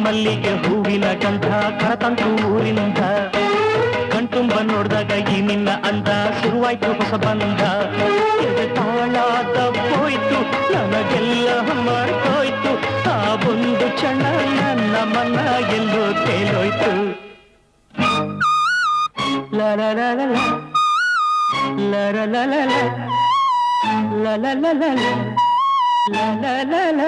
ಮಲ್ಲಿಗೆ ಹೂವಿನ ಗಂಧ ಕರತಂತು ಊರಿನಿಂದ ಕಣ್ತುಂಬ ನೋಡಿದಾಗ ಈ ನಿನ್ನ ಅಂದ ಶುರುವಾಯ್ತು ಹೊಸ ಬಂಧ ತಾಳ ತಪ್ಪೋಯ್ತು ನನಗೆಲ್ಲ ಮರ್ತೋಯ್ತು ಆ ಒಂದು ಕ್ಷಣ ನನ್ನ ಮನ ಎಲ್ಲೋ ತೇಲೋಯ್ತು ಲರ ಲರ ಲರ ಲರ ಲರ ಲರ ಲರ ಲರ